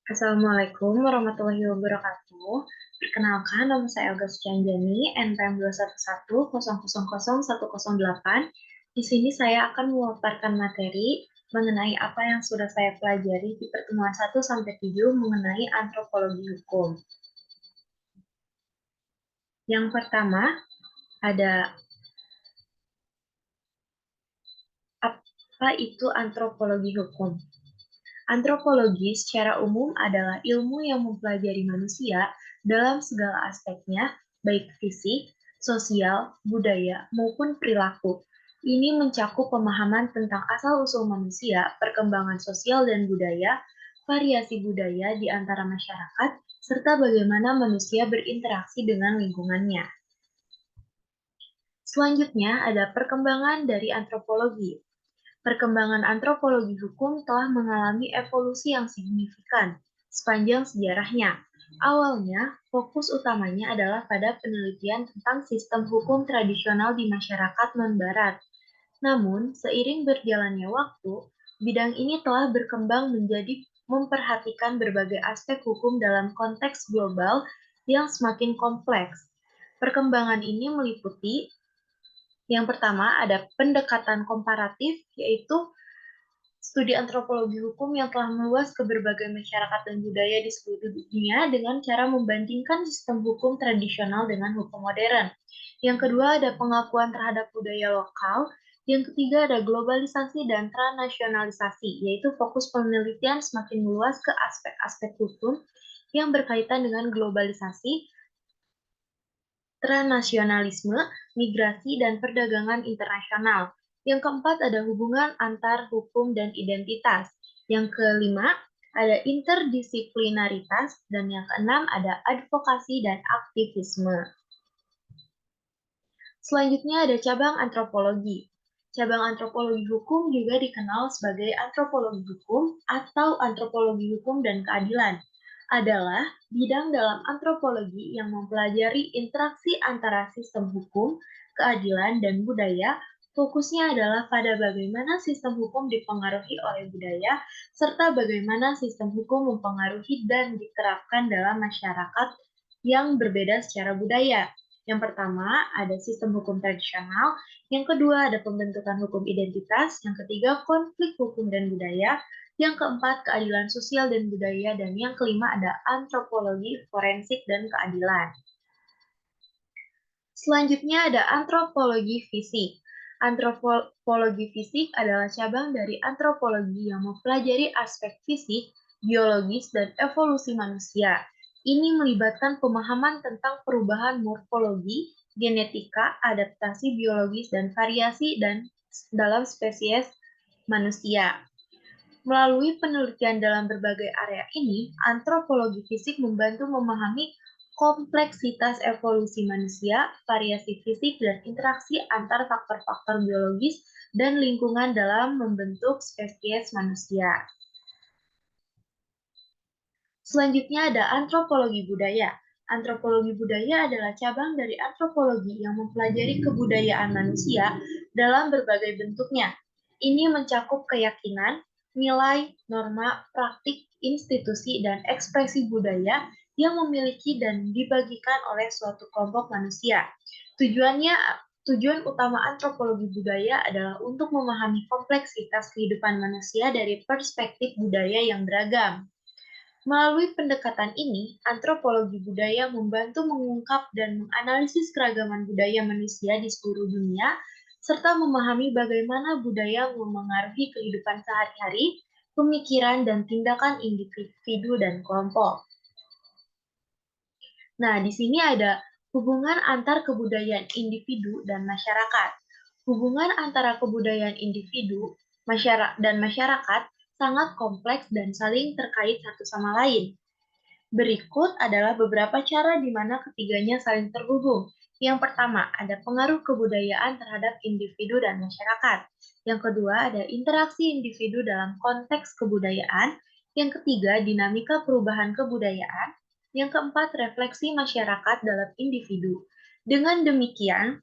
Assalamualaikum warahmatullahi wabarakatuh. Perkenalkan, nama saya Olga Sucianjani, NPM 21100000108. Di sini saya akan memaparkan materi mengenai apa yang sudah saya pelajari di pertemuan 1 sampai 7 mengenai antropologi hukum. Yang pertama, ada apa itu antropologi hukum? Antropologi secara umum adalah ilmu yang mempelajari manusia dalam segala aspeknya, baik fisik, sosial, budaya, maupun perilaku. Ini mencakup pemahaman tentang asal-usul manusia, perkembangan sosial dan budaya, variasi budaya di antara masyarakat, serta bagaimana manusia berinteraksi dengan lingkungannya. Selanjutnya ada perkembangan dari antropologi. Perkembangan antropologi hukum telah mengalami evolusi yang signifikan sepanjang sejarahnya. Awalnya, fokus utamanya adalah pada penelitian tentang sistem hukum tradisional di masyarakat non-Barat. Namun, seiring berjalannya waktu, bidang ini telah berkembang menjadi memperhatikan berbagai aspek hukum dalam konteks global yang semakin kompleks. Perkembangan ini meliputi yang pertama ada pendekatan komparatif, yaitu studi antropologi hukum yang telah meluas ke berbagai masyarakat dan budaya di seluruh dunia dengan cara membandingkan sistem hukum tradisional dengan hukum modern. Yang kedua ada pengakuan terhadap budaya lokal. Yang ketiga ada globalisasi dan transnasionalisasi, yaitu fokus penelitian semakin meluas ke aspek-aspek hukum yang berkaitan dengan globalisasi, transnasionalisme, migrasi, dan perdagangan internasional. Yang keempat ada hubungan antar hukum dan identitas. Yang kelima ada interdisiplinaritas, dan yang keenam ada advokasi dan aktivisme. Selanjutnya ada cabang antropologi. Cabang antropologi hukum juga dikenal sebagai antropologi hukum atau antropologi hukum dan keadilan. Adalah bidang dalam antropologi yang mempelajari interaksi antara sistem hukum, keadilan, dan budaya. Fokusnya adalah pada bagaimana sistem hukum dipengaruhi oleh budaya, serta bagaimana sistem hukum mempengaruhi dan diterapkan dalam masyarakat yang berbeda secara budaya. Yang pertama, ada sistem hukum tradisional. Yang kedua, ada pembentukan hukum identitas. Yang ketiga, konflik hukum dan budaya. Yang keempat, keadilan sosial dan budaya. Dan yang kelima, ada antropologi, forensik, dan keadilan. Selanjutnya ada antropologi fisik. Antropologi fisik adalah cabang dari antropologi yang mempelajari aspek fisik, biologis, dan evolusi manusia. Ini melibatkan pemahaman tentang perubahan morfologi, genetika, adaptasi biologis, dan variasi dalam spesies manusia. Melalui penelitian dalam berbagai area ini, antropologi fisik membantu memahami kompleksitas evolusi manusia, variasi fisik, dan interaksi antar faktor-faktor biologis dan lingkungan dalam membentuk spesies manusia. Selanjutnya ada antropologi budaya. Antropologi budaya adalah cabang dari antropologi yang mempelajari kebudayaan manusia dalam berbagai bentuknya. Ini mencakup keyakinan, nilai, norma, praktik, institusi, dan ekspresi budaya yang memiliki dan dibagikan oleh suatu kelompok manusia. Tujuan utama antropologi budaya adalah untuk memahami kompleksitas kehidupan manusia dari perspektif budaya yang beragam. Melalui pendekatan ini, antropologi budaya membantu mengungkap dan menganalisis keragaman budaya manusia di seluruh dunia, serta memahami bagaimana budaya memengaruhi kehidupan sehari-hari, pemikiran, dan tindakan individu dan kelompok. Nah, di sini ada hubungan antar kebudayaan individu dan masyarakat. Hubungan antara kebudayaan individu dan masyarakat sangat kompleks dan saling terkait satu sama lain. Berikut adalah beberapa cara di mana ketiganya saling terhubung. Yang pertama, ada pengaruh kebudayaan terhadap individu dan masyarakat. Yang kedua, ada interaksi individu dalam konteks kebudayaan. Yang ketiga, dinamika perubahan kebudayaan. Yang keempat, refleksi masyarakat dalam individu. Dengan demikian,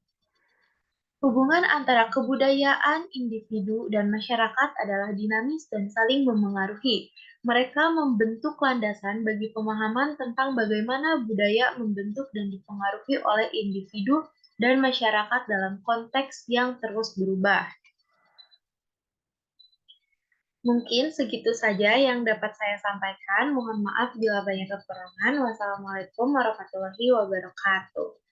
Hubungan antara kebudayaan, individu, dan masyarakat adalah dinamis dan saling memengaruhi. Mereka membentuk landasan bagi pemahaman tentang bagaimana budaya membentuk dan dipengaruhi oleh individu dan masyarakat dalam konteks yang terus berubah. Mungkin segitu saja yang dapat saya sampaikan. Mohon maaf bila banyak kekurangan. Wassalamualaikum warahmatullahi wabarakatuh.